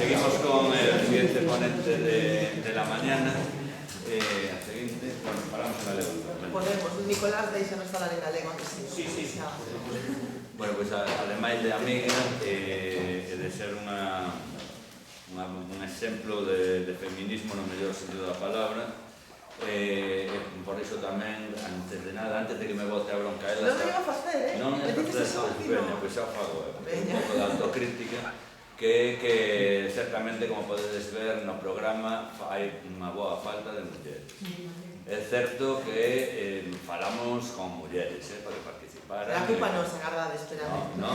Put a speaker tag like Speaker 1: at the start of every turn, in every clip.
Speaker 1: Seguimos con el siguiente ponente de la mañana. A seguinte, bueno, falamos en galego.
Speaker 2: Podemos, Nicolás deixanos falar en galego.
Speaker 1: Sí. Bueno, pois ademais de amiga e de ser un exemplo de feminismo no mellor sentido da palabra, por iso tamén, antes de nada, antes de que me bote a bronca ela...
Speaker 2: Non me iba a facer,
Speaker 1: Non me iba a facer, veña, pois xa o fago, un pouco de autocrítica, que certamente, como podedes ver no programa, hai unha boa falta de mulleres. É certo que falamos con mulleres para participar.
Speaker 2: A culpa non se agarda de esperar.
Speaker 1: No.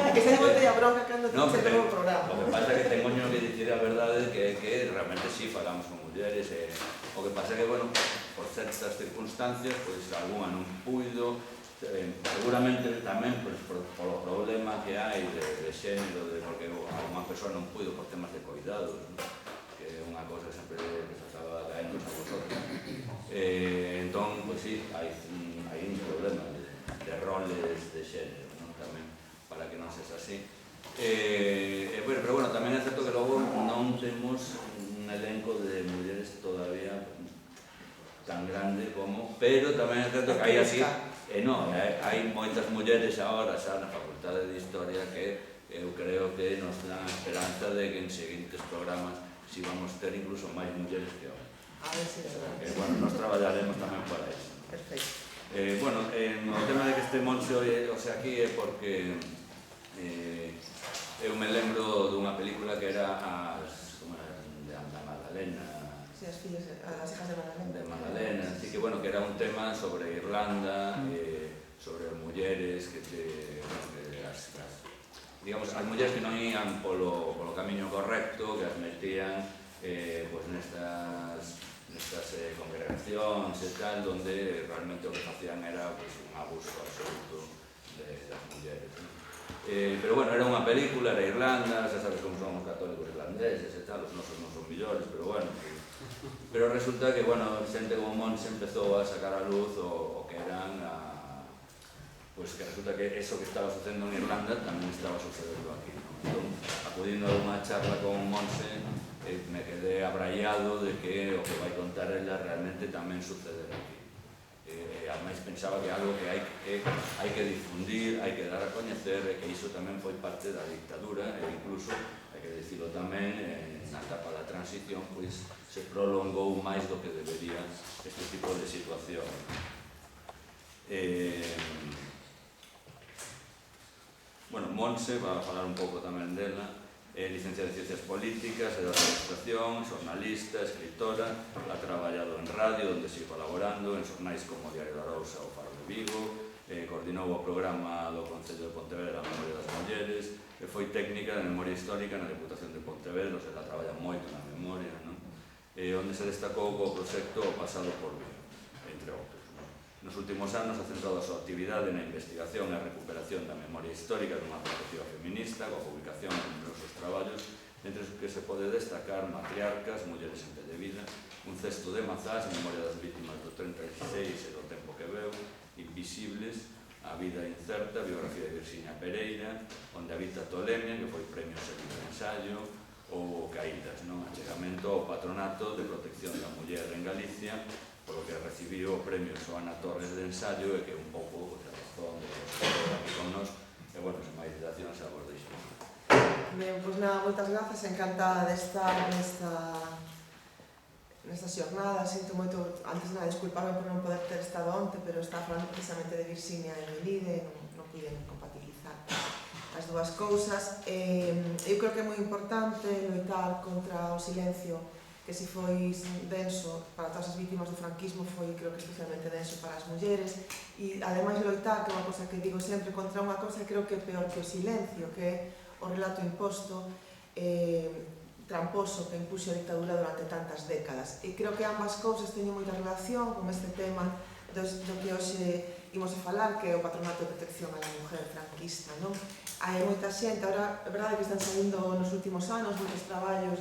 Speaker 2: Que se bote a bronca cando te chega o programa.
Speaker 1: O que pasa é que tengo que dicir a verdade que realmente sí falamos con mulleres. O que pasa é que, bueno, por certas circunstancias, pois algunha non puido, seguramente tamén polo problema que hai de xénero, porque alguna persoa non puido por temas de cuidados, que é unha cosa que sempre se estaba caendo a vosotros. Entón, pois sí, hai un problema de roles de xénero, tamén, para que non sexa así. Pero, bueno, tamén é certo que logo non temos un elenco de mulleres todavía tan grande como, pero tamén é certo que hai así, hai moitas mulleres agora xa na Facultade de Historia que eu creo que nos dan a esperanza de que en seguintes programas si vamos ter incluso máis mulleres que hoxe.
Speaker 2: A ver se é verdade.
Speaker 1: Bueno, nos traballaremos tamén para iso.
Speaker 2: Perfecto.
Speaker 1: Bueno, o tema de que este Monse hoxe aquí é porque eu me lembro dunha película que era de Magdalena.
Speaker 2: Sí, as hijas de Magdalena.
Speaker 1: De Magdalena, así que, bueno, que era un tema sobre Irlanda, sobre mulleres digamos, as mulleres que non ian polo camiño correcto, que as metían nestas congregacións e tal, donde realmente o que facían era un abuso absoluto das mulleres. Pero bueno, era unha película, era Irlanda, xa sabes como somos católicos irlandeses e tal, os nosos non son millores, pero bueno. Pero resulta que, bueno, xente como Monse empezou a sacar a luz o que eran pois que resulta que eso que estaba sucedendo en Irlanda tamén estaba sucedendo aquí. Entón, acudindo a unha charla con Monse, me quedé abraiado de que o que vai contar ela realmente tamén sucede aquí. Ademais pensaba que algo que hai que difundir, hai que dar a coñecer, e que iso tamén foi parte da dictadura, e incluso, hai que dicilo tamén, na etapa da transición, pois se prolongou máis do que debería este tipo de situación. Bueno, Monse, va a falar un pouco tamén dela, é licenciada en Ciencias Políticas e da Administración, xornalista, escritora, ha traballado en radio, onde sigue colaborando, en xornais como Diario da Arousa ou Faro de Vigo, coordinou o programa do Concello de Pontevedra a Memoria das Mulleres, e foi técnica de Memoria Histórica na Deputación de Pontevedra, ela traballa moito na memoria, onde se destacou co proxecto O Pasado por Vigo, entre outros. Nos últimos anos ha centrado a súa actividade na investigación e a recuperación da memoria histórica dunha perspectiva feminista, coa publicación de numerosos traballos, entre os que se pode destacar Matriarcas, Mulleres en pé de vida, Un cesto de mazás, Memoria das vítimas do 36 e do tempo que veu, Invisibles, A vida incerta, biografía de Virxinia Pereira, Onde habita Tolemia, que foi premio Sevilla de ensayo, ou Caídas, achegamento ao Patronato de Protección da Muller en Galicia, polo que recibiu o premio Xoana Torres de ensayo, e que un pouco a razón de que aquí con nos, e, bueno, sen máis dilación, xa vos deixo.
Speaker 2: Ben, pois nada, moitas grazas, encantada de estar nesta xornada. Sinto moito, antes de nada, disculparme por non poder ter estado onte, pero estaba falando precisamente de Virxinia e Melide, non puiden compatibilizar as dúas cousas. Eu creo que é moi importante loitar contra o silencio, que se foi denso para todas as vítimas do franquismo, foi, creo que especialmente denso para as mulleres, e ademais loitar, que é unha cosa que digo sempre, contra unha cosa que creo que é peor que o silencio, que é o relato imposto, tramposo, que impuxo a dictadura durante tantas décadas. E creo que ambas cousas teñen moita relación con este tema do que hoxe imos a falar, que é o Patronato de Protección á Mujer franquista. Hai moita xente, agora é verdade que están saindo nos últimos anos moitos traballos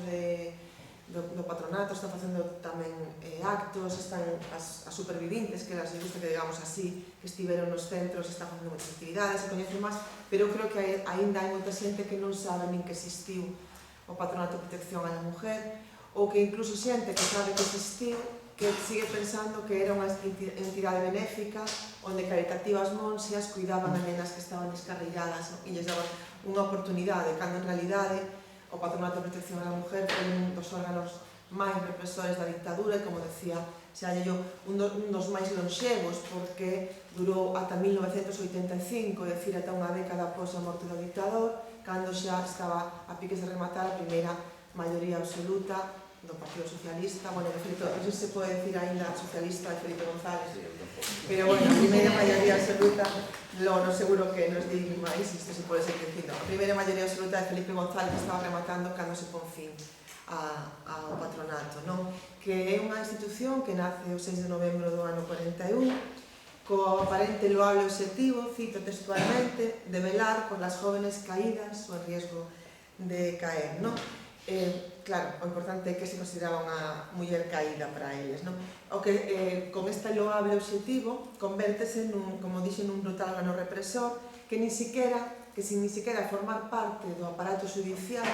Speaker 2: do patronato, están facendo tamén actos, están as supervivintes, que as gusta que digamos así, que estiveron nos centros, están facendo moitas actividades, se coñecen máis, pero eu creo que aínda hai moita xente que non sabe nin que existiu o Patronato de Protección á Mujer, ou que incluso xente que sabe que existiu, que sigue pensando que era unha entidade benéfica onde caritativas monxias cuidaban a nenas que estaban descarriladas e lles daban unha oportunidade, cando en realidade o Patronato de Protección á Mujer foi un dos órganos máis represores da dictadura e, como decía Xallo, un dos máis lonxevos, porque durou ata 1985, é dicir, ata unha década após a morte do dictador, cando xa estaba a piques de rematar a primeira maioría absoluta do Partido Socialista. Bueno, de feito, non sei se se pode decir ainda socialista de Felipe González, pero bueno, a primeira maioría absoluta, no seguro que nos di máis, isto se pode seguir dicindo. A primeira maioría absoluta de Felipe González estaba rematando cando se pon fin ao patronato, non? Que é unha institución que nace o 6 de novembro do ano 41 co aparente loable objetivo, cito textualmente, de velar por las jóvenes caídas o en riesgo de caer, non? Claro, o importante é que se consideraba unha muller caída para eles, non? O que con este loable objetivo convértese nun, como dixen, nun brutal órgano represor que sin ni siquiera formar parte do aparato judicial,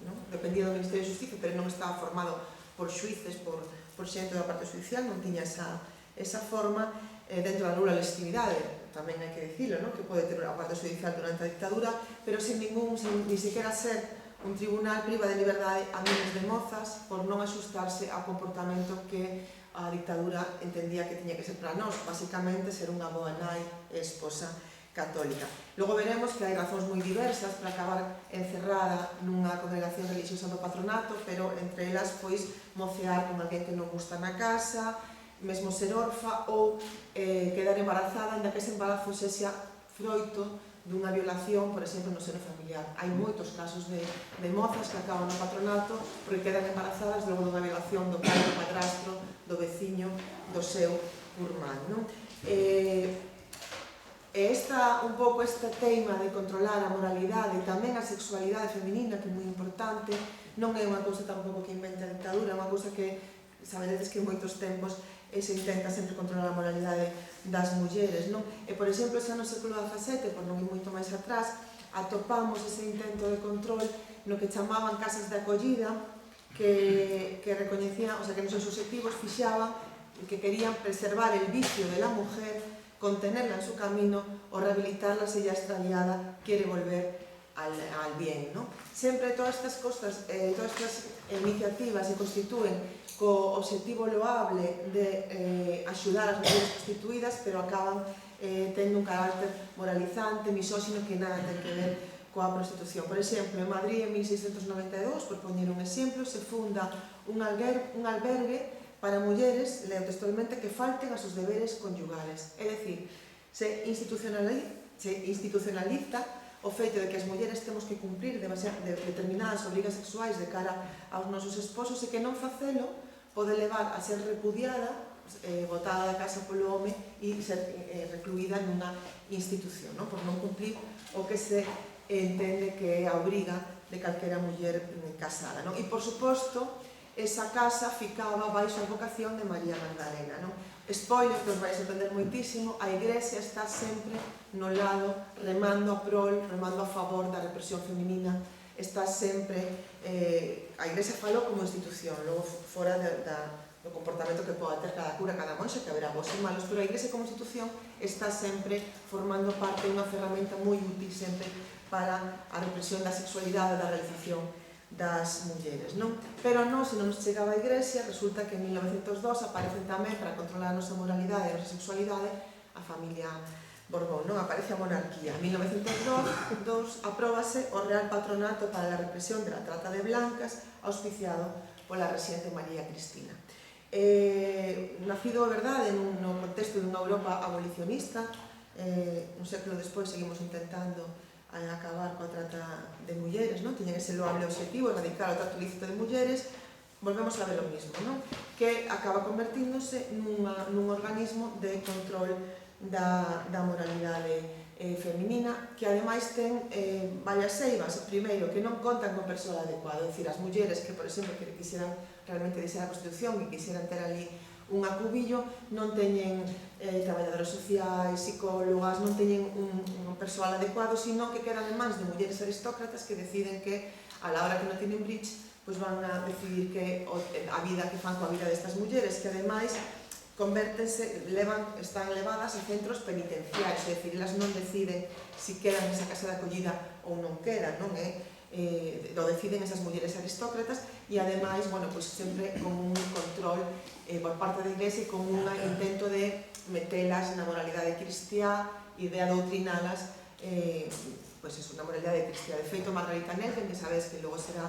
Speaker 2: non? Dependía do Ministerio de Justicia, pero non estaba formado por xuíces, por xente do aparato judicial, non tiña esa forma dentro da nula legitimidade, tamén hai que dicilo, non? Que pode ter o aparato judicial durante a dictadura, pero sin ni siquiera ser un tribunal priva de liberdade a miles de mozas por non axustarse ao comportamento que a dictadura entendía que tiña que ser para nós, basicamente ser unha boa nai e esposa católica. Logo veremos que hai razóns moi diversas para acabar encerrada nunha congregación religiosa do patronato, pero entre elas, pois, mocear con alguén que non gusta na casa, mesmo ser orfa ou quedar embarazada, ainda que ese embarazo sexa froito dunha violación, por exemplo, no seno familiar. Hai moitos casos de mozas que acaban no patronato porque quedan embarazadas logo dunha violación do pai, do padrastro, do veciño, do seu curmán, non? Un pouco esta teima de controlar a moralidade e tamén a sexualidade feminina, que é moi importante, non é unha cousa tampouco que inventa a dictadura, é unha cousa que sabedes que en moitos tempos se intenta sempre controlar a moralidade das mulleres, non? E, por exemplo, xa no século XVII, por non ir moito máis atrás, atopamos ese intento de control no que chamaban casas de acollida, que recoñecían, o sea, que nos seus objetivos fixaban que querían preservar el vicio de la mujer, contenerla en su camino o rehabilitarla si ya extraviada quiere volver al bien, ¿no? Sempre todas estas cosas, todas estas iniciativas se constitúen co objetivo loable de axudar as mulleres constituídas, pero acaban tendo un carácter moralizante, misóxino, que nada ten que ver coa prostitución. Por exemplo, en Madrid, en 1692, por poñer un exemplo, se funda un albergue para mulleres, leo textualmente, que falten a sus deberes conyugales. É dicir, se institucionaliza o feito de que as mulleres temos que cumprir determinadas obrigas sexuais de cara aos nosos esposos e que non facelo pode levar a ser repudiada, botada da casa polo home e ser recluída nunha institución, por non cumplir o que se entende que é a obriga de calquera muller casada. E, por suposto, esa casa ficaba baixo a vocación de María Magdalena, non? Spoiler, que os vais entender moitísimo, a Iglesia está sempre no lado, remando a prol, remando a favor da represión feminina, está sempre... A Iglesia falou como institución, logo fora do comportamento que poda ter cada cura, cada monxa, que haberá bons e malos, pero a Iglesia como institución está sempre formando parte dunha ferramenta moi útil sempre para a represión da sexualidade, da realización das mulleres, non? Pero non, se non nos chegaba a Iglesia, resulta que en 1902 aparecen tamén, para controlar a nosa moralidade e a nosa sexualidade, a familia Borbón, non? Aparece a monarquía. En 1902 apróbase o Real Patronato para a Represión de la Trata de Blancas, auspiciado pola rexente María Cristina. Nacido, verdade, no contexto dunha Europa abolicionista, un século despois seguimos intentando a acabar coa trata de mulleres, non? Tiñen ese loable objetivo, erradicar o trato ilícito de mulleres, volvemos a ver o mismo, non? Que acaba convertíndose nun organismo de control da moralidade feminina, que ademais ten varias eivas. Primeiro, que non contan con persoal adecuado, é dicir, as mulleres que, por exemplo, que quixeran realmente desear a Constitución, que quixeran ter ali un acubillo, non teñen traballadoras sociais, psicólogas, non teñen un persoal adecuado, sino que quedan en mans de mulleres aristócratas que deciden que a la hora que non teñen bridge, pois van a decidir que a vida que fan coa vida destas mulleres, que ademais convértense, están levadas a centros penitenciarios, é dicir, elas non deciden si quedan nesa casa de acollida ou non quedan, non é? Lo deciden esas mulleres aristócratas e ademais, bueno, pois sempre con un control por parte da Iglesia e con un intento de metelas na moralidade cristiá e de adoutrinalas pois eso, na moralidade cristiá. De feito, Margarita Nelken, que sabes que logo será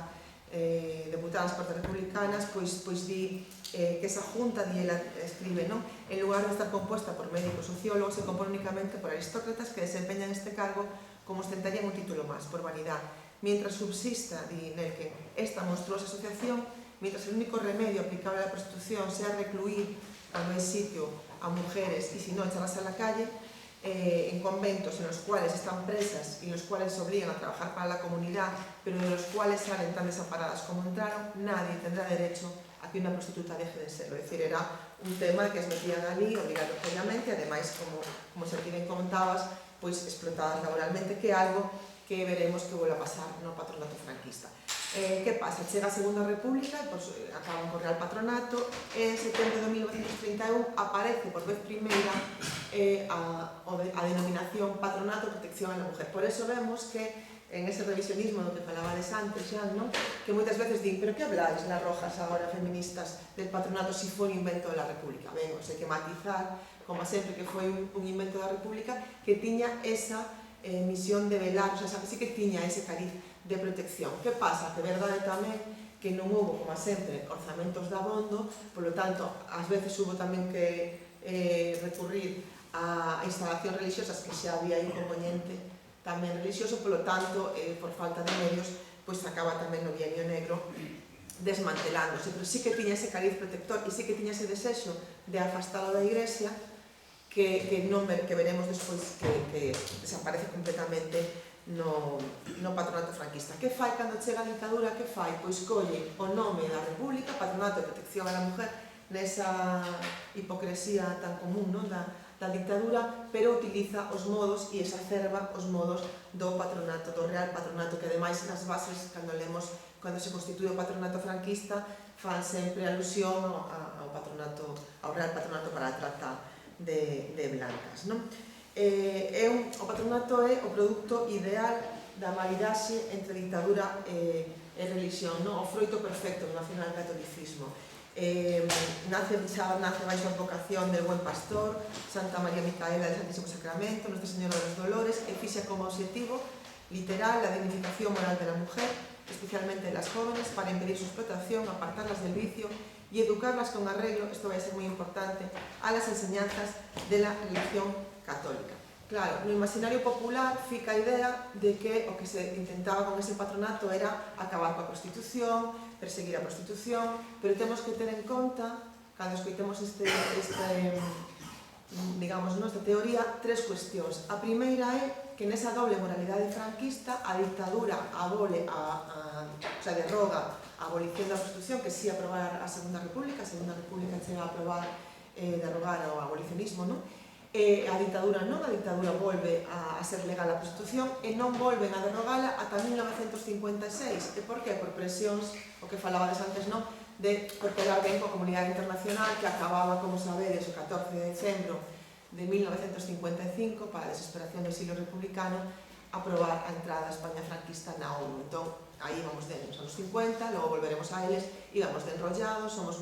Speaker 2: deputada nas Cortes Republicanas, pois di que esa junta, e ela escribe, non? En lugar de estar composta por médicos sociólogos, se compone únicamente por aristócratas que desempeñan este cargo como ostentarían un título máis, por vanidad. Mientras subsista, di Nelken, esta monstruosa asociación, mientras el único remedio aplicable a la prostitución sea recluir cuando hay sitio a mujeres y si no echarlas a la calle, en conventos en los cuales están presas y en los cuales se obligan a trabajar para la comunidad, pero de los cuales salen tan desamparadas como entraron, nadie tendrá derecho a que una prostituta deje de serlo. Es decir, era un tema que se metían ali obligatoriamente, ademais, como se bien comentabas, pois explotadas laboralmente, que é algo que veremos que volve a pasar no patronato franquista. Que pasa? Chega a Segunda República, acaban co Real Patronato, e en setembro de 1931 aparece por vez primeira a denominación Patronato de Protección a la Mujer. Por eso vemos que en ese revisionismo do que falabades antes, xa, non? Que moitas veces din, pero que habláis las rojas agora feministas del patronato si foi un invento da República? Ben, hai que matizar, como sempre, que foi un invento da República que tiña esa misión de velar, o sea, sí que tiña ese cariz de protección. Que pasa? Que verdade tamén que non houve, como sempre, orzamentos de abondo, polo tanto, ás veces hubo tamén que recurrir a instalacións religiosas que xa había un componente tamén religioso, polo tanto, por falta de medios, pois acaba tamén no Bienio Negro desmantelándose, pero sí que tiña ese cariz protector e sí que tiña ese desexo de afastalo da Iglesia que veremos despois que desaparece completamente no patronato franquista. Que fai cando chega a dictadura? Que fai? Pois colle o nome da República, Patronato de Protección a la Mujer, nesa hipocresía tan común, non? Da dictadura, pero utiliza os modos e exacerba os modos do patronato, do Real Patronato, que ademais nas bases, cando se constitui o patronato franquista, fan sempre alusión ao Real Patronato para a trata de blancas, non? O patronato é o produto ideal da maridaxe entre dictadura e religión, o froito perfecto do nacionalcatolicismo. Nace baixo a advocación del Buen Pastor, Santa María Micaela del Santísimo Sacramento, Nuestra Señora de los Dolores, e fixa como objetivo literal la dignificación moral de la mujer, especialmente de las jóvenes, para impedir su explotación, apartarlas del vicio y educarlas con arreglo, esto va a ser muy importante, a las enseñanzas de la religión católica. Claro, no imaginario popular fica a idea de que o que se intentaba con ese patronato era acabar coa prostitución, perseguir a prostitución, pero temos que ter en conta, cando escoitemos esta teoría, tres cuestións. A primeira é que nesa doble moralidade franquista a dictadura derroga a abolición da prostitución, que si aprobar a Segunda República chega a aprobar derrogar o abolicionismo, non? A dictadura non, a dictadura volve a ser legal a prostitución e non volven a derrogala ata 1956. E por que? Por presións, o que falabades antes, non? Por quedar ben coa comunidade internacional que acababa, como sabedes, o 14 de decembro de 1955, para a desesperación do exilio republicano, aprobar a entrada da España franquista na ONU. Entón, aí vamos nos anos 50, logo volveremos a eles, íbamos de enrollados, somos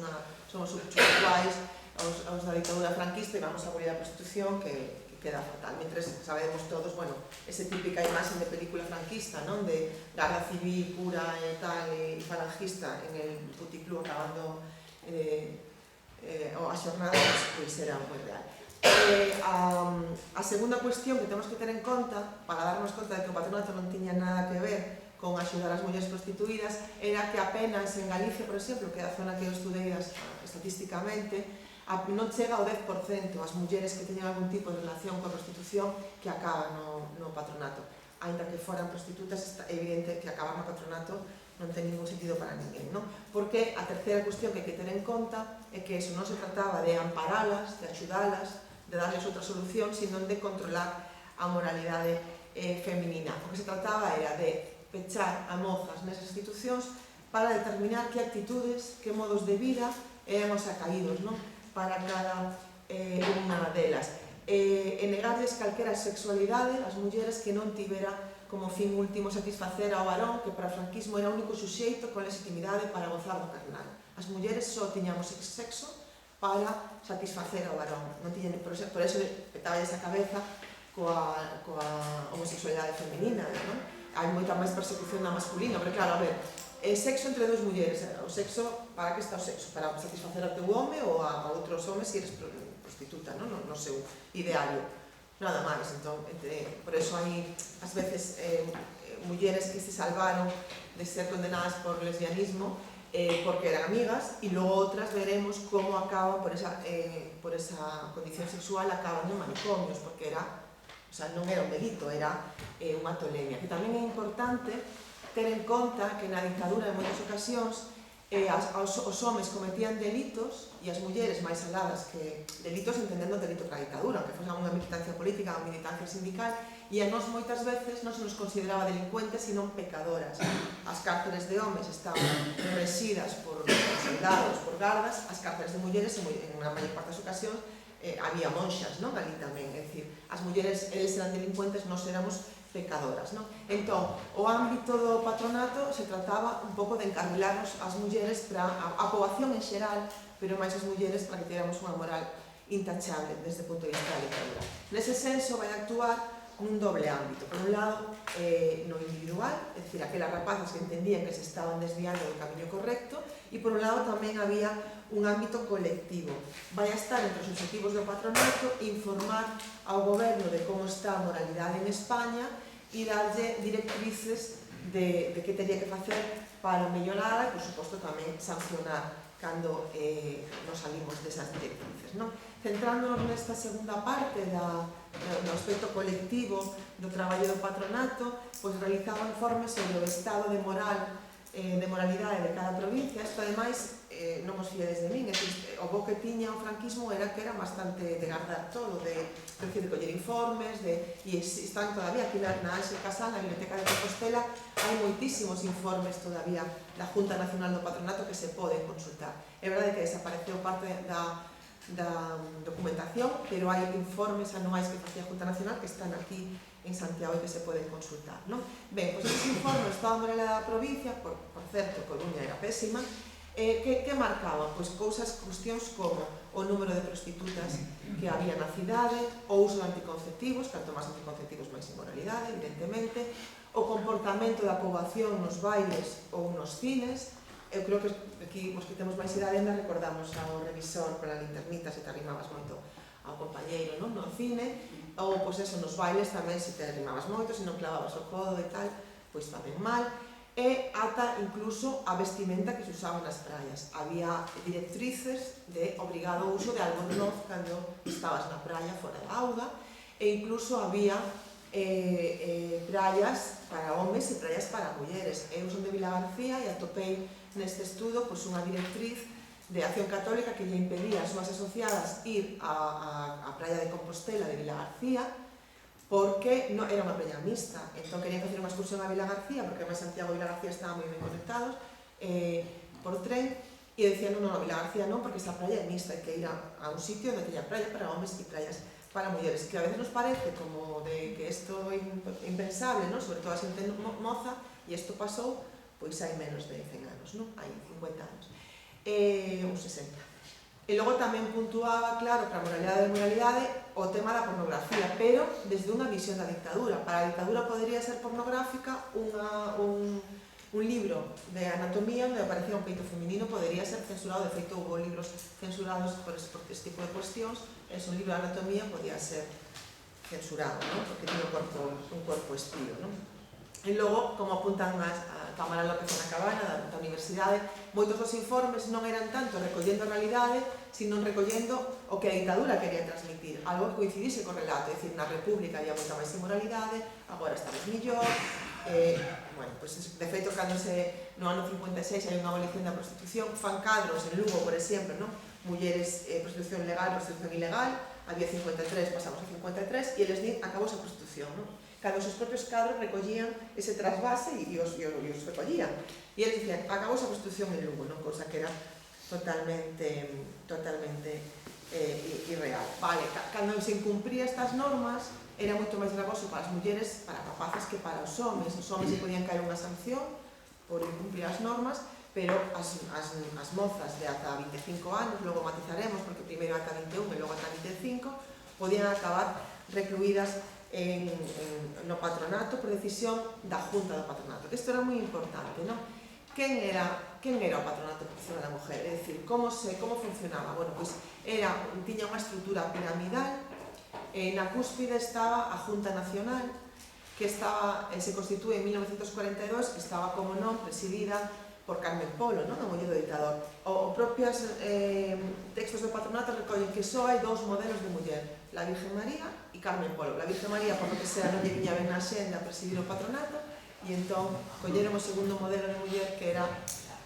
Speaker 2: iguais aos da dictadura franquista e vamos a abolir a prostitución que queda fatal. Mentres sabemos todos, bueno, esa típica imaxe de película franquista, non? De garda civil pura e tal, e falangista en el puticlub acabando as xornadas, pois era moi real. A segunda cuestión que temos que ter en conta, para darnos conta de que o patronato non tiña nada que ver con axudar as mulleres prostituídas, era que apenas en Galicia, por exemplo, que é a zona que eu estudei estatísticamente, non chega ao 10% as mulleres que teñen algún tipo de relación coa prostitución que acaban no patronato. Ainda que foran prostitutas, é evidente que acabar no patronato non ten ningún sentido para ninguén, non? Porque a terceira cuestión que hai que ter en conta é que eso non se trataba de amparalas, de axudalas, de darles outra solución, sino de controlar a moralidade feminina. O que se trataba era de pechar a mozas nesas institucións para determinar que actitudes, que modos de vida eran os acaídos, non? Para cada unha delas. E negarles calquera sexualidade ás mulleres que non tivera como fin último satisfacer ao varón, que para o franquismo era o único suxeito con legitimidade para gozar do carnal. As mulleres só tiñamos sexo para satisfacer ao varón. Non tiñan, por eso petaballes a cabeza coa homosexualidade femenina, non? Hai moita máis persecución na masculina, pero claro, a ver, sexo entre dous mulleres, o sexo, para que está o sexo? Para satisfacer ao teu home ou a outros homes se eres prostituta, non? No seu ideario, nada máis. Entón, por eso hai, ás veces, mulleres que se salvaron de ser condenadas por lesbianismo porque eran amigas, e logo outras veremos como acaban por esa condición sexual, acaban en manicomios, porque era, o sea, non era un delito, era unha tolemia. Que tamén é importante ter en conta que na dictadura en moitas ocasións os homes cometían delitos e as mulleres máis aladas que delitos entendendo o delito para a dictadura, aunque fose unha militancia política ou militancia sindical, e a nós moitas veces non se nos consideraba delincuentes sino pecadoras. As cárceles de homes estaban residas por soldados, por gardas, as cárceles de mulleres en a maior parte das ocasións había monxas, non? Ali tamén, é dicir, as mulleres, eles eran delincuentes, nós éramos pecadoras, non? Entón, o ámbito do patronato se trataba un pouco de encarrilarnos as mulleres para a poboación en xeral, pero máis as mulleres para que tivéramos unha moral intachable desde o punto de vista da dictadura. Nese senso vai actuar nun doble ámbito. Por un lado, no individual, é dicir, aquelas rapazas que entendían que se estaban desviando do camiño correcto, e por un lado tamén había un ámbito colectivo. Vai a estar entre os objetivos do patronato informar ao goberno de como está a moralidade en España e darlle directrices de que teria que facer para mellorar e, por suposto, tamén sancionar cando nos salimos desas directrices, non? Centrándonos nesta segunda parte do aspecto colectivo do traballo do patronato, pois realizaba informes sobre o estado de moralidade de cada provincia. Isto, ademais, non os fiedes de min, é dicir, o bo que tiña o franquismo era que era bastante de guardar todo, de coller informes, e están todavía aquí na Ángel Casal, na Biblioteca de Compostela, hai moitísimos informes todavía da Junta Nacional do Patronato que se poden consultar. É verdade que desapareceu parte da documentación, pero hai informes anuais que facía a Junta Nacional que están aquí en Santiago e que se poden consultar, non? Ben, pois estes informes do estado de moralidade da provincia, por certo, Coruña era pésima, que marcaban? Pois cuestións como o número de prostitutas que había na cidade, o uso de anticonceptivos, canto máis anticonceptivos máis inmoralidade, evidentemente, o comportamento da poboación nos bailes ou nos cines. Eu creo que aquí, os que temos máis idade, ainda recordamos ao revisor pola linternita se te arrimabas moito ao compañeiro, non? No cine, ou, pois eso, nos bailes tamén se te arrimabas moito, se non clavabas o codo e tal, pois tamén mal. E ata incluso a vestimenta que se usaba nas praias. Había directrices de obrigado uso de albornoz cando estabas na praia fora da auga, e incluso había praias para homes e praias para mulleres. Eu son de Vilagarcía e atopei neste estudo unha directriz de Acción Católica que lle impedía ás súas asociadas ir á praia de Compostela de Vilagarcía porque era unha praia mixta, entón querían facer unha excursión a Vilagarcía, porque además Santiago e Vilagarcía estaban moi ben conectados por tren, e decían, non, Vilagarcía non, porque esa praia é mixta, hai que ir a un sitio onde teña praia para homes e praias para mulleres, que a veces nos parece como de que isto é impensable, non? Sobre todo a xente moza, e isto pasou, pois hai menos de 100 anos, non? Hai 50 anos, ou 60. E logo tamén puntuaba, claro, para a moralidade o tema da pornografía, pero desde unha visión da dictadura. Para a dictadura podería ser pornográfica un libro de anatomía onde aparecía un peito feminino, podería ser censurado. De feito, houve libros censurados por este tipo de cuestións. Un libro de anatomía podía ser censurado, non? Porque tiene un corpo espío, non? E logo, como apuntan a Tamara López na Cabana, da Universidade, moitos dos informes non eran tanto recollendo a realidade, sino recollendo o que a dictadura quería transmitir, algo que coincidise co relato, é dicir, na República había moita máis inmoralidade, agora estamos millor. Bueno, pois, de feito, cando no ano 56 hai unha abolición da prostitución, fan cadros en Lugo, por exemplo, non? Mulleres, prostitución legal, prostitución ilegal, había 53, pasamos a 53, e eles din, acabou a prostitución, non? cando os seus propios cadros recollían ese trasvase e os recollían. E eles dicían, acabou a prostitución en Lugo, non? Cosa que era totalmente irreal. Vale, cando se incumpría estas normas, era moito máis gravoso para as mulleres, para rapazas, que para os homens. Os homens se podían caer unha sanción por incumplir as normas, pero as mozas de ata 25 anos, logo matizaremos, porque primeiro ata 21 e logo ata 25, podían acabar recluídas no patronato por decisión da Junta do Patronato. Isto era moi importante, non? Quen era o Patronato de Protección da Mujer? É dicir, como funcionaba? Bueno, pois tiña unha estrutura piramidal. Na cúspide estaba a Junta Nacional, que se constitúe en 1942, que estaba, como non, presidida por Carmen Polo, non? A muller do ditador. Os propios textos do patronato recollen que só hai dous modelos de muller, la Virgen María e Carmen Polo. La Virgen María, por lo que sea, non lle viña ben na xenda presidir o patronato, e entón colleron o segundo modelo de muller, que era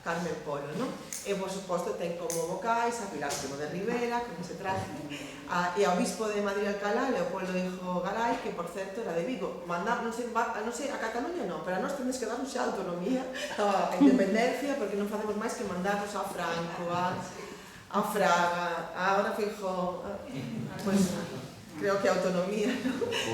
Speaker 2: Carmen Polo, non? E, por suposto, ten como vocais a Pilar Primo de Rivera, con ese traje, e ao bispo de Madrid-Alcalá, Leopoldo Hijo Garay, que, por certo, era de Vigo. Mandar, non sei, a Cataluña non, pero a nós tendes que darnos xa autonomía, a independencia, porque non facemos máis que mandarnos a Franco, a Fraga, ahora fijo, pues, creo que autonomía,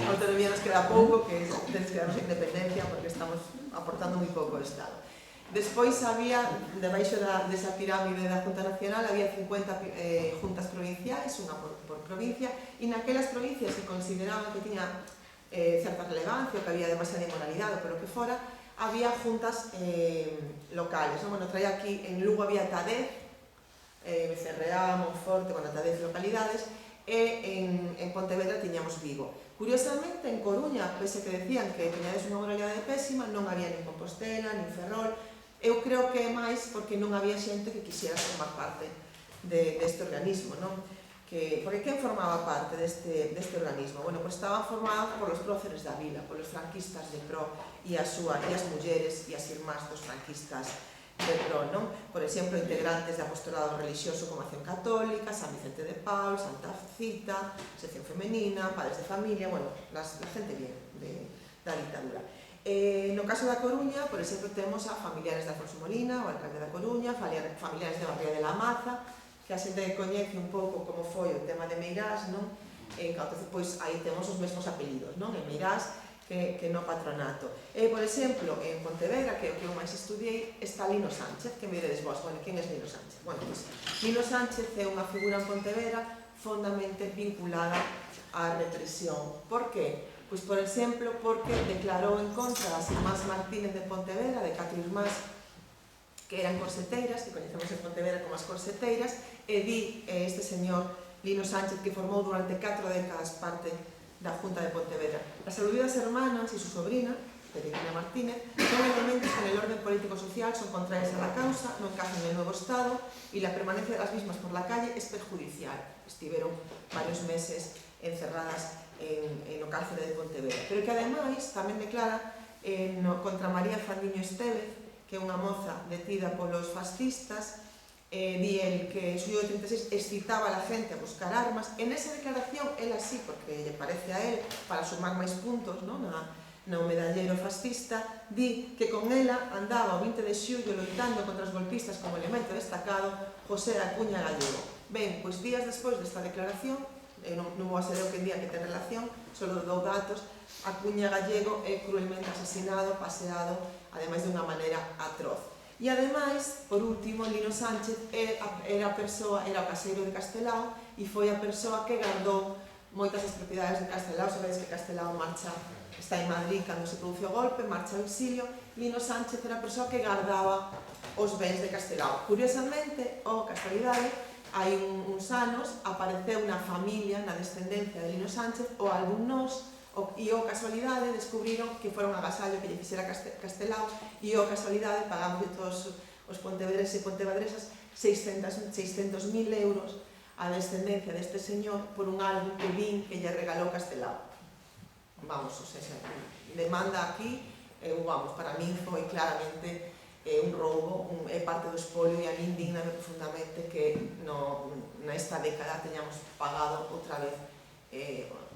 Speaker 2: a autonomía nos queda pouco, que tenes que darnos a independencia, porque estamos aportando moi pouco ao Estado. Despois había, debaixo desa pirámide da Junta Nacional, había 50 juntas provinciais, unha por provincia, e naquelas provincias que consideraban que tiña certa relevancia, que había demasiada inmoralidade, pero que fora, había juntas locales. Bueno, traía aquí, en Lugo había ata 10, Becerreá, Monforte, ata 10 localidades, e en Pontevedra tiñamos Vigo. Curiosamente, en Coruña, pese que decían que tiñades unha moralidade pésima, non había nin Compostela, nin Ferrol. Eu creo que é máis porque non había xente que quixera formar parte deste organismo, non? Porque quen formaba parte deste organismo? Bueno, pois estaba formado por os próceres da vila, polos franquistas de pro e as mulleres e as irmás dos franquistas de pro, non? Por exemplo, integrantes de apostolado religioso como Acción Católica, San Vicente de Paul, Santa Cita, Sección Femenina, Padres de Familia, bueno, la gente bien da dictadura. No caso da Coruña, por exemplo, temos a familiares de Alfonso Molina, o alcalde da Coruña, familiares de Barría de la Maza, que a xente coñece un pouco como foi o tema de Meirás, non? Entón, pois, aí temos os mesmos apelidos, non? En Meirás, que no patronato. Por exemplo, en Pontevedra, que é o que eu máis estudiei, está Lino Sánchez, que me diredes vos, bueno, quen é Lino Sánchez? Bueno, pois, Lino Sánchez é unha figura en Pontevedra fondamente vinculada á represión. Por qué? Pois, por exemplo, porque declarou en contra das irmás Martínez de Pontevedra, de 4 irmás que eran corseteiras, que coñecemos en Pontevedra como as corseteiras, e di este señor Lino Sánchez, que formou durante 4 décadas parte da Junta de Pontevedra. Las aludidas hermanas y su sobrina, Peregrina Martínez, son elementos que en el orden político-social son contrarios a la causa, no encajan en el nuevo Estado y la permanencia de las mismas por la calle es perjudicial. Estuvieron varios meses encerradas no cárcere de Pontevedra. Pero que ademais tamén declara contra María Fandiño Estévez, que é unha moza detida polos fascistas, di el que en Xullo de 36 excitaba a la gente a buscar armas. En esa declaración, ela sí, porque lle parece a él, para sumar máis puntos no medallero fascista, di que con ela andaba o 20 de xullo loitando contra os golpistas como elemento destacado José Acuña Gallego. Ben, pois días despois desta declaración, non vou a ser eu que día que ten relación, só dou datos, Acuña Gallego é cruelmente asesinado, paseado, ademais de unha maneira atroz. E ademais, por último, Lino Sánchez era o caseiro de Castelao e foi a persoa que guardou moitas das propiedades de Castelao. Sabedes que Castelao está en Madrid cando se produce o golpe, marcha ao exilio. Lino Sánchez era a persoa que guardaba os bens de Castelao. Curiosamente, casualidade, hai uns anos apareceu na familia, na descendencia de Lino Sánchez, o alumnos e o casualidade descubriron que fora un agasallo que lle fixera Castelao e o casualidade pagamos todos os pontevedreses e pontevedresas 600.000 euros a descendencia deste señor por un álbum que vin que lle regalou Castelao. Vamos, o sea, demanda aquí, vamos, para min foi claramente un roubo, é parte do espolio e a min indigname profundamente que nesta década teñamos pagado outra vez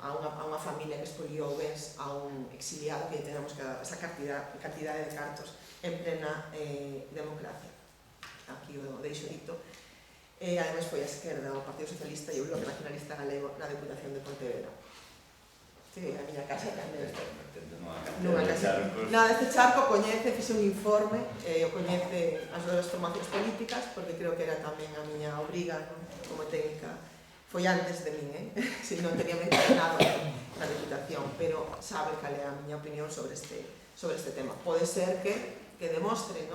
Speaker 2: a unha familia que expoliou bens a un exiliado que tenemos que dar esa cantidade de cartos en plena democracia. Aquí o deixo dito. Ademais foi a esquerda, o Partido Socialista e o Bloque Nacionalista Galego na Deputación de Pontevedra. Sí, a miña casa tamén está nunha casa. Nada, este charco coñece, fixe un informe, o coñece as duas formacións políticas, porque creo que era tamén a miña obriga como técnica. Foi antes de min, si non tenía mencionado na Deputación, pero sabe cal é a miña opinión sobre este tema. Pode ser que demostre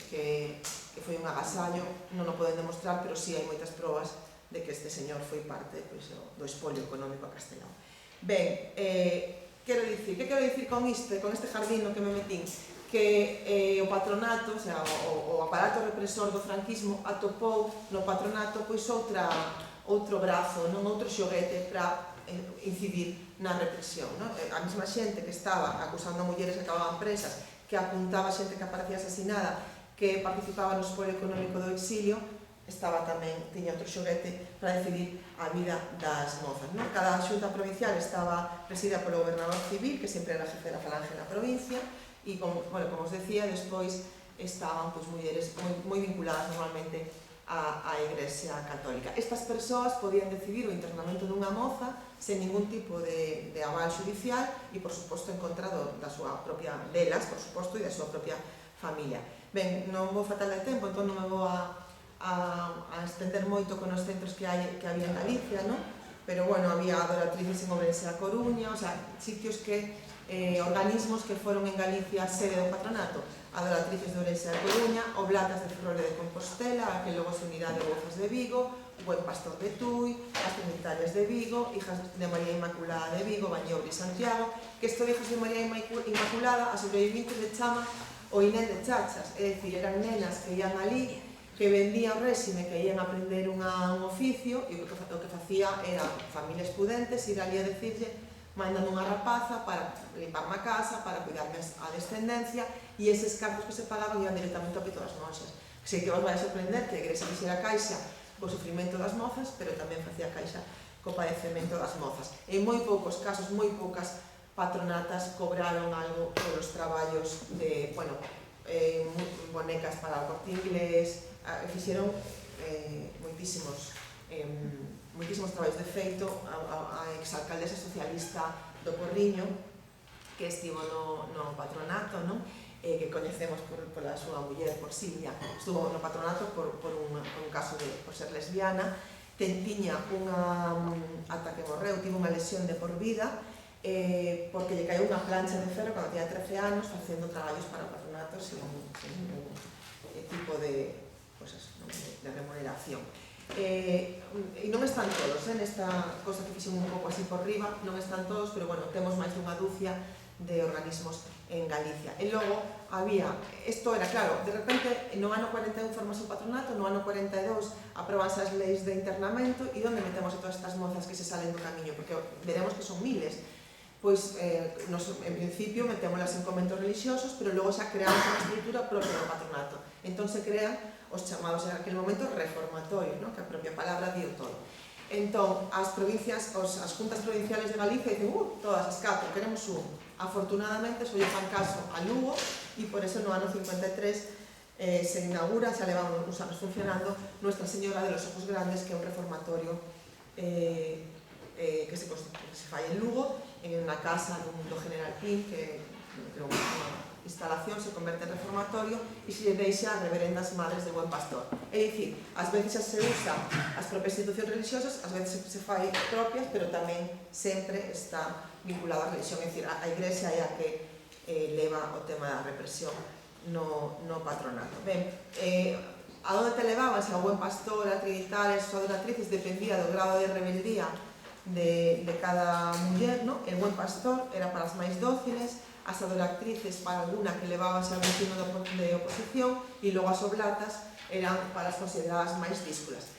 Speaker 2: que foi un agasallo, non o poden demostrar, pero sí hai moitas probas de que este señor foi parte do espolio económico a Castelao. Ben, que quero dicir con isto, con este jardín no que me metín? Que o patronato, o sea, o aparato represor do franquismo atopou no patronato pois outro brazo, outro xoguete para incidir na represión. A mesma xente que estaba acusando a mulleres que acababan presas, que apuntaba xente que aparecía asesinada, que participaba no espolio económico do exilio, tiña outro xoguete para decidir a vida das mozas. Cada xunta provincial estaba presidida polo gobernador civil, que sempre era jefe da falange na provincia, e, como os decía, despois estaban mulleres moi vinculadas normalmente á Igrexa Católica. Estas persoas podían decidir o internamento dunha moza sen ningún tipo de aval judicial e, por suposto, en contra da súa propia delas, por suposto, e da súa propia familia. Ben, non vou fatal de tempo, entón non me vou a estender moito con os centros que había en Galicia, pero, bueno, había adoratrices en Ourense a Coruña, o sea, sitios organismos que foron en Galicia sede do patronato. Adoratrices de Ourense a Coruña, Oblatas de Ferrol de Compostela, a que logo se unirá de Bouzas de Vigo, Buen Pastor de Tui, as Trinitarias de Vigo, Hijas de María Inmaculada de Vigo, Bañobre e Santiago, que isto de Hijas de María Inmaculada, a sobrevivintes de chama o Inén de Chachas, é dicir, eran nenas que ian ali, que vendían o réxime, que ian a aprender un oficio, e o que facía era familias pudentes ir ali a decirlle, mandando unha rapaza para limpar na casa, para cuidarme a descendencia, e eses cartos que se pagaban iban directamente ao peto das monxas. Sei que vos vai sorprender que a Igrexa fixera caixa co sufrimento das mozas, pero tamén facía caixa co padecemento das mozas. En moi poucos casos, moi poucas patronatas cobraron algo polos traballos de, bonecas para o Corte Inglés, fixeron moitísimos traballos. De feito, a exalcaldesa socialista do Porriño, que estivo no patronato, que coñecemos pola súa muller, por Silvia, estuvo no patronato por un caso por ser lesbiana, tiña ata que morreu, tivo unha lesión de por vida, porque lle caeu unha plancha de ferro cando tiña 13 anos facendo traballos para o patronato sin ningún tipo de remuneración. E non están todos, nesta cosa que fixen un pouco así por riba, non están todos, pero, bueno, temos máis dunha dúcia de organismos en Galicia. E logo había, isto era claro, de repente no ano 41 formase o patronato, no ano 42 aprobanse as leis de internamento, e onde metemos a todas estas mozas que se salen do camiño, porque veremos que son miles. Pois, en principio, metémolas en conventos religiosos, pero logo xa creamos unha estrutura propia do patronato. Entón se crean os chamados en aquel momento reformatorios, que a propia palabra dio todo. Entón, as juntas provinciales de Galicia dicen, todas as 4, queremos un. Afortunadamente, só lle fan caso a Lugo, e por eso no ano 53 se inaugura, xa levamos uns anos funcionando, Nuestra Señora de los Ojos Grandes, que é un reformatorio que se fai en Lugo, en unha casa do General Pin, que é unha instalación, se converte en reformatorio e se lle deixa a reverendas madres de Buen Pastor. É dicir, ás veces se usa as propias institucións religiosas, ás veces se fai propias, pero tamén sempre está vinculada á religión, é dicir, a Igrexa é a que leva o tema da represión no patronato. Ben, a onde te levaban, se a Buen Pastor, a Trinitarias, a adoratrices, dependía do grado de rebeldía de cada muller, El Buen Pastor era para as máis dóciles, as adoratrices para alguna que levábase ao ensino de oposición, e logo as oblatas eran para as consideradas máis díscolas.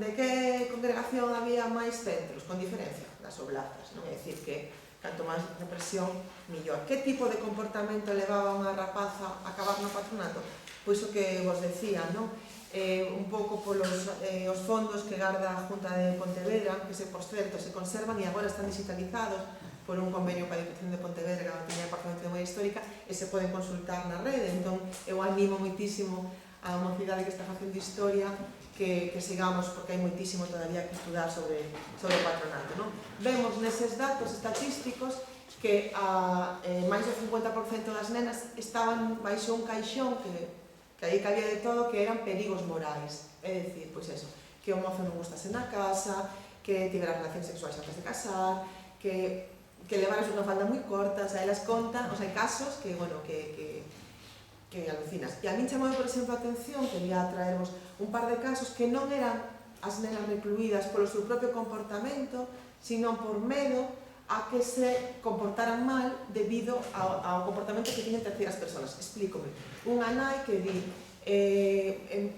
Speaker 2: De que congregación había máis centros? Con diferencia, das oblatas, non é dicir que canto máis represión, millor. Que tipo de comportamento levaba unha rapaza a acabar no patronato? Pois o que vos decía, non? Un pouco polos os fondos que garda a Junta de Pontevedra, que por certo se conservan e agora están digitalizados por un convenio coa Diputación de Pontevedra que tiña o Departamento de Memoria Histórica e se poden consultar na rede. Entón, eu animo moitísimo a mocidade que está facendo historia que sigamos, porque hai moitísimo todavía que estudar sobre o patronato, non? Vemos neses datos estatísticos que máis do 50% das nenas estaban baixo un caixón que aí cabía de todo, que eran perigos morais. É dicir, pois eso, que o mozo non gustase na casa, que tivera relacións sexuais antes de casar, que levaras unha falda moi corta, o sea, elas contan, o sea, hai casos que, bueno, que alucinas. E a min chamou, por exemplo, a atención, quería traervos un par de casos que non eran as nenas recluídas polo seu propio comportamento, sino por medo a que se comportaran mal debido ao comportamento que tiñen terceiras persoas. Explícome. Unha nai que di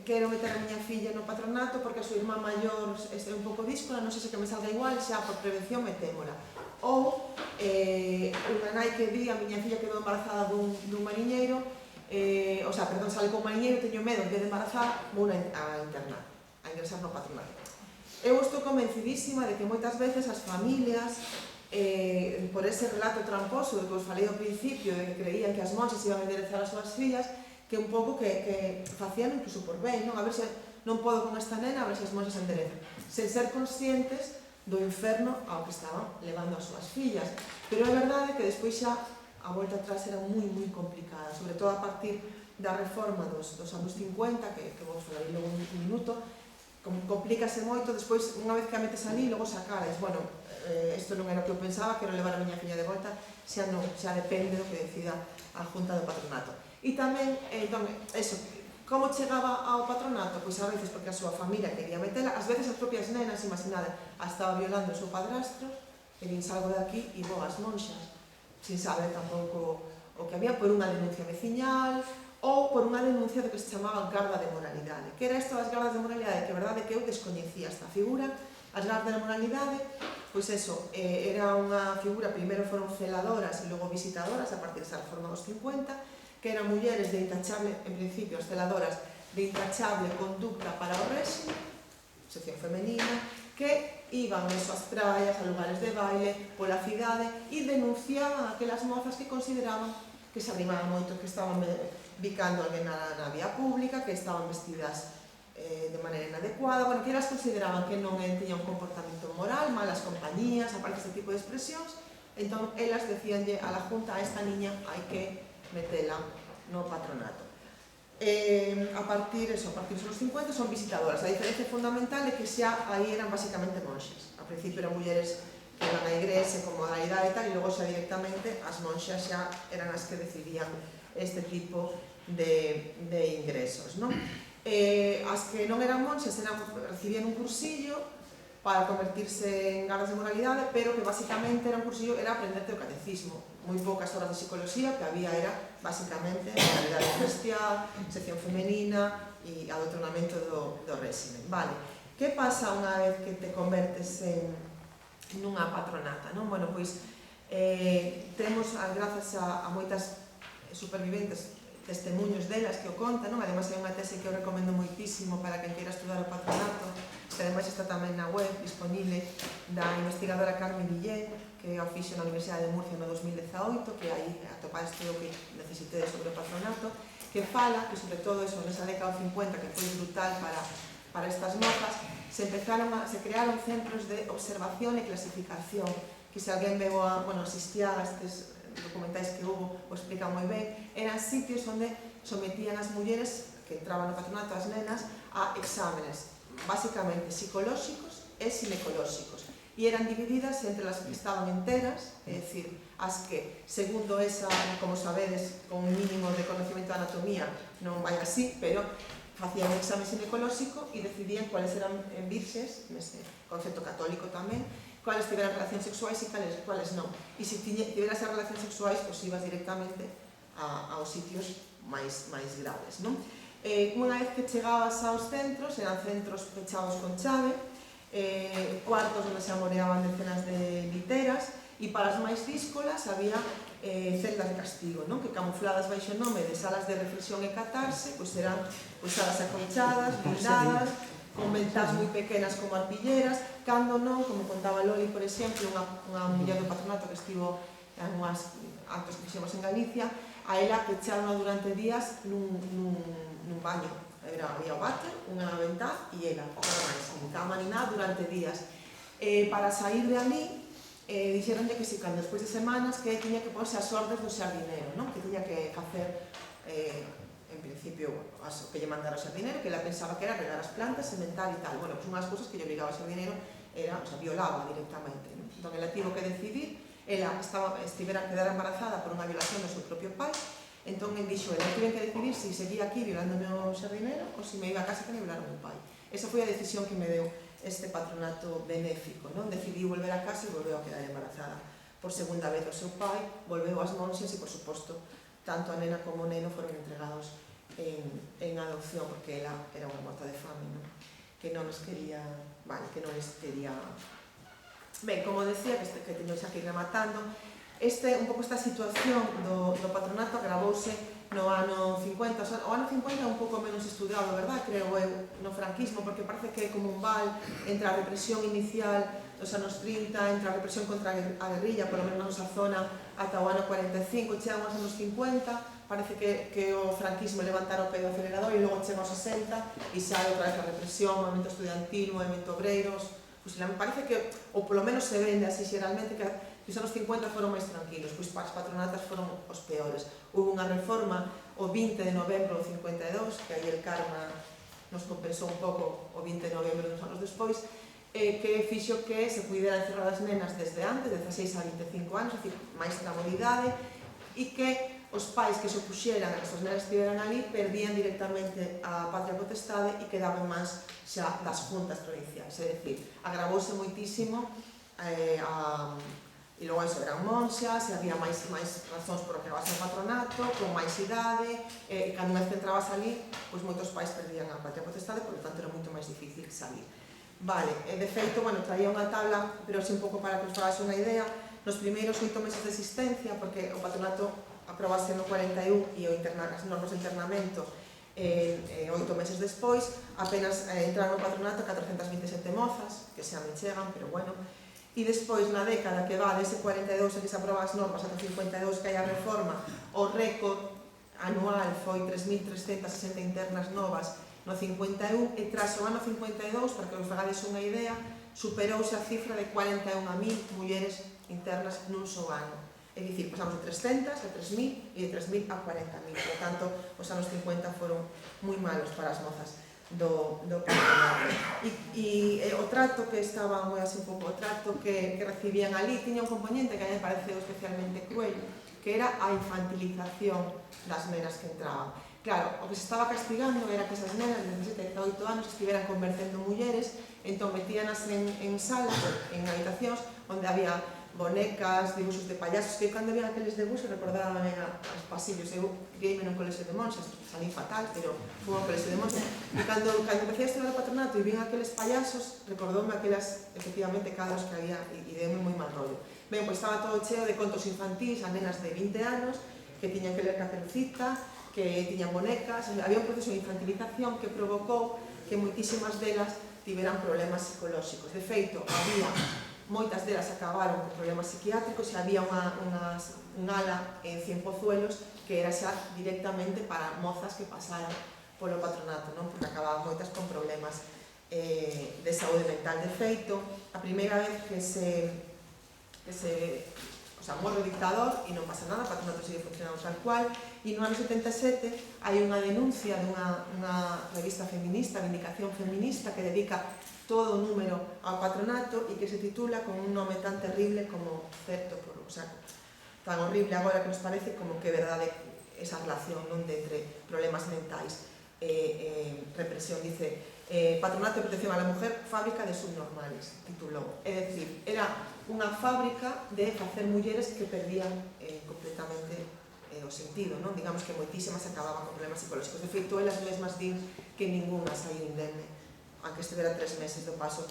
Speaker 2: quero meter a miña filla no patronato porque a súa irmá maior é un pouco díscola, non sei se que me salga igual, xa por prevención metémola. Ou unha nai que di a miña filla quedou embarazada dun mariñeiro, sale con un mariñeiro, teño medo de embarazada, vou a internar, a ingresar no patronato. Eu estou convencidísima de que moitas veces as familias, por ese relato tramposo do que os falei ao principio, de que creían que as monxas iban a enderezar as súas fillas, que un pouco que facían incluso por ben, non? A ver se non podo con esta nena, a ver se as monxas enderezan. Sen ser conscientes do inferno ao que estaban levando as súas fillas. Pero é verdade que despois xa a volta atrás era moi complicada, sobre todo a partir da reforma dos anos 50, que vos falarei logo un minuto, complícase moito, despois, unha vez que a metes ali, logo sacares, bueno, isto non era o que eu pensaba, quero levar a miña filla de volta, xa non, xa depende do que decida a Junta do Patronato. E tamén, entón, eso, como chegaba ao patronato? Pois a veces porque a súa familia quería metela, ás veces as propias nenas, imaginade, a estaba violando o seu padrastro, e din salgo de aquí e vou ás monxas, sin saber tampouco o que había, por unha denuncia veciñal, ou por unha denuncia do que se chamaba garda de moralidade. Que era isto das gardas de moralidade? Que a verdade é que eu descoñecía esta figura. As gardas de moralidade, pois eso, era unha figura, primeiro foron celadoras e logo visitadoras a partir desa reforma dos 50, que eran mulleres de intachable, en principio, as celadoras de intachable conducta para o réxime, sección femenina, que iban eso, ás praias, a lugares de baile, pola cidade, e denunciaban aquelas mozas que consideraban que se arrimaban moito, que estaban bicando alguén na vía pública, que estaban vestidas de maneira inadecuada, bueno, que elas consideraban que non tiñan un comportamento moral, malas compañías, aparte deste tipo de expresións, entón elas decíanlle a la Junta, a esta niña hai que metela no patronato. A partir dos 50 son visitadoras. A diferencia fundamental é que xa aí eran basicamente monxas. Ao principio eran mulleres que iban á igrexa con modalidade e tal, e logo xa directamente as monxas xa eran as que decidían este tipo de ingresos, non? As que non eran monxas recibían un cursillo para convertirse en gardas de moralidade, pero que basicamente era un cursillo, era aprenderte o catecismo. Moi poucas horas de psicología, o que había era basicamente moralidade eclesial, sección femenina e adoctrinamento do réxime. Vale, que pasa unha vez que te convertes nunha patronata, non? Bueno, pois temos, grazas a moitas superviventes, testemunhos delas que o contan, non? Ademais hai unha tese que eu recomendo moitísimo para quen queira estudar o patronato, que ademais está tamén na web disponible da investigadora Carmen Guillén, que o fixo na Universidade de Murcia no 2018, que aí atopades todo o que necesitedes sobre o patronato, que fala que sobre todo eso, nesa década 50, que foi brutal para estas mozas, se crearon centros de observación e clasificación, que se alguén asistía a estes documentais que hubo, o explican moi ben, eran sitios onde sometían as mulleres que entraban no patronato, as nenas, a exámenes basicamente psicolóxicos e ginecolóxicos, e eran divididas entre as que estaban enteras, é dicir, as que, segundo esa, como sabedes, con un mínimo de conocimiento de anatomía, non vai así, pero facían un exame ginecolóxico e decidían cuáles eran virxes, nese concepto católico tamén, cuáles tiveran relacións sexuais e cuáles non. E se tiveras as relacións sexuais, pois ibas directamente aos sitios máis graves, non? Unha vez que chegabas aos centros, eran centros pechados con chave, cuartos onde se amoreaban decenas de literas, e para as máis díscolas había celdas de castigo, non? Que camufladas baixo o nome de salas de reflexión e catarse, pois eran salas acolchadas, blindadas, con ventás moi pequenas como arpilleras, cando non, como contaba Loli, por exemplo, unha muller do patronato que estivo en unhas actos que fixemos en Galicia, a ela pecharon durante días nun baño. Había o váter, unha ventá e ela, nada máis, nin cama ni nada durante días. Para sair de ali, dixeronlle que si, cando despois de semanas, que tiña que porse as ordes do xardinero, non? Que tiña que facer, en principio, o que lle mandara o xardinero, que ela pensaba que era regar as plantas, sementar e tal. Bueno, pues unhas cousas que lle obligaba o xardinero era, o sea, violaba directamente, non? Entón, ela tivo que decidir, ela quedara embarazada por unha violación do seu propio pai, entón, el dixo, ela tiven que decidir se seguía aquí violando o meu xardinero ou se me iba a casa que me violara o meu pai. Esa foi a decisión que me deu este patronato benéfico, non? Decidiu volver a casa e volveu a quedar embarazada por segunda vez o seu pai, volveu ás monxas e, por suposto, tanto a nena como o neno foron entregados en adopción, porque ela era unha morta de fame, non? Que non nos quería, que non les quería. Ben, como decía, que teño xa que ir rematando, un pouco esta situación do patronato agravouse no ano 50, o ano 50 é un pouco menos estudiado, verdad, creo eu, no franquismo, porque parece que é como un val entre a represión inicial dos anos 30, entre a represión contra a guerrilla, polo menos na nosa zona, ata o ano 45, chegan os anos 50, parece que o franquismo levantara o pé do acelerador e logo chega aos 60 e sai outra vez a represión, o movimento estudiantil, o movimento obreiros, pois me parece que, ou polo menos se vende así xeralmente, que os anos 50 foron máis tranquilos, pois as patronatas foron os peores. Hubo unha reforma o 20 de novembro do 52, que aí el karma nos compensou un pouco o 20 de novembro dos anos despois, que fixo que se pudera encerrar as nenas desde antes, 16 a 25 anos, é dicir, máis tramodidade, e que os pais que se opuxeran a que as nenas estiveran ali perdían directamente a patria potestade e quedaban máis xa das juntas provinciais, é dicir, agravouse moitísimo e logo eso, eran monxas, e había máis razóns por que acabas no patronato, con máis idade, e cando unha vez que entrabas ali, pois moitos pais perdían a patria potestade, por lo tanto era moito máis difícil salir. Vale, de feito, bueno, traía unha tabla, pero así un pouco para que os fagase unha idea, nos primeiros 8 meses de existencia, porque o patronato aprobase no 41 e as normas de internamento 8 meses despois, apenas entraron no patronato 427 mozas, que xa me chegan, pero bueno. E despois, na década que va dese 42 en que se aproban as normas ata 52 que hai a reforma, o récord anual foi 3.360 internas novas no 51 e tras o ano 52, para que vos fagades unha idea, superouse a cifra de 41.000 mulleres internas nun só ano. É dicir, pasamos de 300 a 3.000 e de 3.000 a 40.000. Por tanto, os anos 50 foron moi malos para as mozas do patronato. E o trato que estaba moi así un pouco, o trato que recibían ali tiña un componente que a mí me pareceu especialmente cruel, que era a infantilización das nenas que entraban. Claro, o que se estaba castigando era que esas nenas de 17 a 18 anos estiveran convertendo mulleres, entón metíanas en salas, en habitacións, onde había bonecas, dibuxos de payasos, que cando vean aqueles dibuxos recordábame aos pasillos. Eu criei-me nun colexio de monxas, salí fatal, pero foi un colexio de monxas. E cando empecé a estudar o patronato e vin aqueles payasos, recordoume aquelas, efectivamente, cadros que había e deu-me moi mal rollo. Ben, pois estaba todo cheo de contos infantís a nenas de 20 anos que tiñan que ler Caperucita, que tiñan bonecas. Había un proceso de infantilización que provocou que moitísimas delas tiveran problemas psicolóxicos. De feito, había moitas delas acabaron con problemas psiquiátricos e había un ala en Cienpozuelos que era xa directamente para mozas que pasaran polo patronato, non? Porque acababan moitas con problemas de saúde mental. De feito, a primeira vez que morre o dictador e non pasa nada, o patronato sigue funcionando tal cual, e no ano 77 hai unha denuncia dunha revista feminista, Vindicación Feminista, que dedica todo o número ao patronato e que se titula con un nome tan terrible como certo, tan horrible agora que nos parece como que é verdade esa relación entre problemas mentais e represión. Dice, Patronato de Protección a la Mujer, fábrica de subnormales, titulou. É dicir, era unha fábrica de facer mulleres que perdían completamente o sentido, non? Digamos que moitísimas acababan con problemas psicolóxicos. De feito, elas mesmas din que ninguna saiu indemne, aunque estivera 3 meses do paso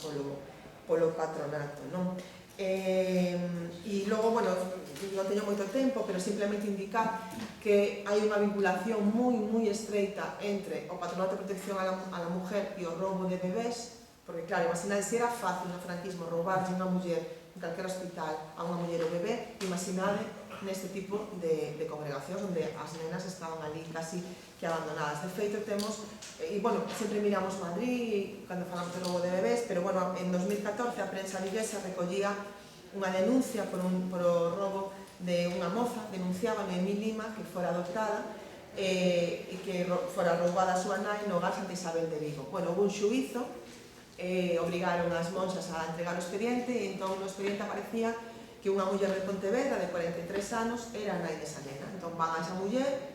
Speaker 2: polo patronato, non? E logo, bueno, non teño moito tempo, pero simplemente indicar que hai unha vinculación moi estreita entre o Patronato de Protección a la Mujer e o roubo de bebés, porque claro, imaginade se era fácil no franquismo roubarlle unha muller en calquera hospital a unha muller ou bebé, imaginade neste tipo de congregacións onde as nenas estaban ali casi que abandonadas. De feito, temos, e bueno, sempre miramos Madrid cando falamos de roubo de bebés, pero bueno, en 2014 a prensa viguesa recollía unha denuncia por o roubo de unha moza, denunciaba Noemí Lima que fora adoptada e que fora roubada a súa nai no hogar Santa Isabel de Vigo. Bueno, houve un xuízo, obrigaron as monxas a entregar o expediente e entón no expediente aparecía que unha muller de Pontevedra de 43 anos era a nai desa nena. Entón van a esa muller,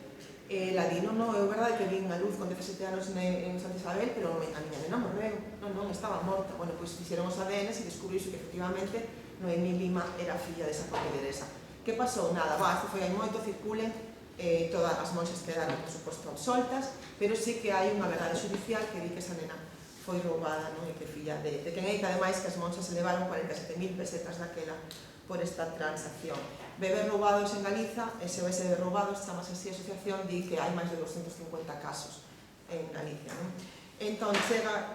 Speaker 2: la di, non, é verdade que vin a luz con 17 anos en Santa Isabel, pero a miña nena morreu, non, estaba morta. Bueno, pois fixeron os ADN e descubriuse que efectivamente Noemí Lima era filla desa pontevedresa. Que pasou? Nada, isto foi hai moito, circulen, todas as monxas quedaron, por suposto, absoltas, pero sí que hai unha verdade judicial que di que esa nena foi roubada, non? E que filla de quen é, que ademais que as monxas se levaron 47.000 pesetas daquela por esta transacción. Bebés roubados en Galiza, SOS de roubados, chamase así a asociación, di que hai máis de 250 casos en Galicia, non? Entón,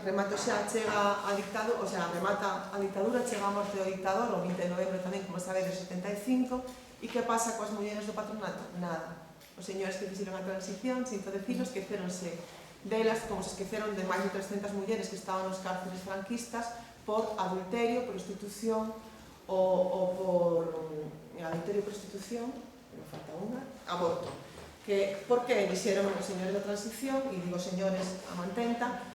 Speaker 2: remata a dictadura, o sea, remata a dictadura, chega a morte do dictador, o 20 de novembro tamén, como sabedes, de 75, e que pasa coas mulleres do patronato? Nada. Os señores que fixeron a transición, sinto decirlo, esqueceronse delas, como se esqueceron de máis de 300 mulleres que estaban nos cárceles franquistas por adulterio, prostitución, ou por adulterio e prostitución, me falta unha, aborto. Por que dixeron os señores da transición, e digo señores a mantenta,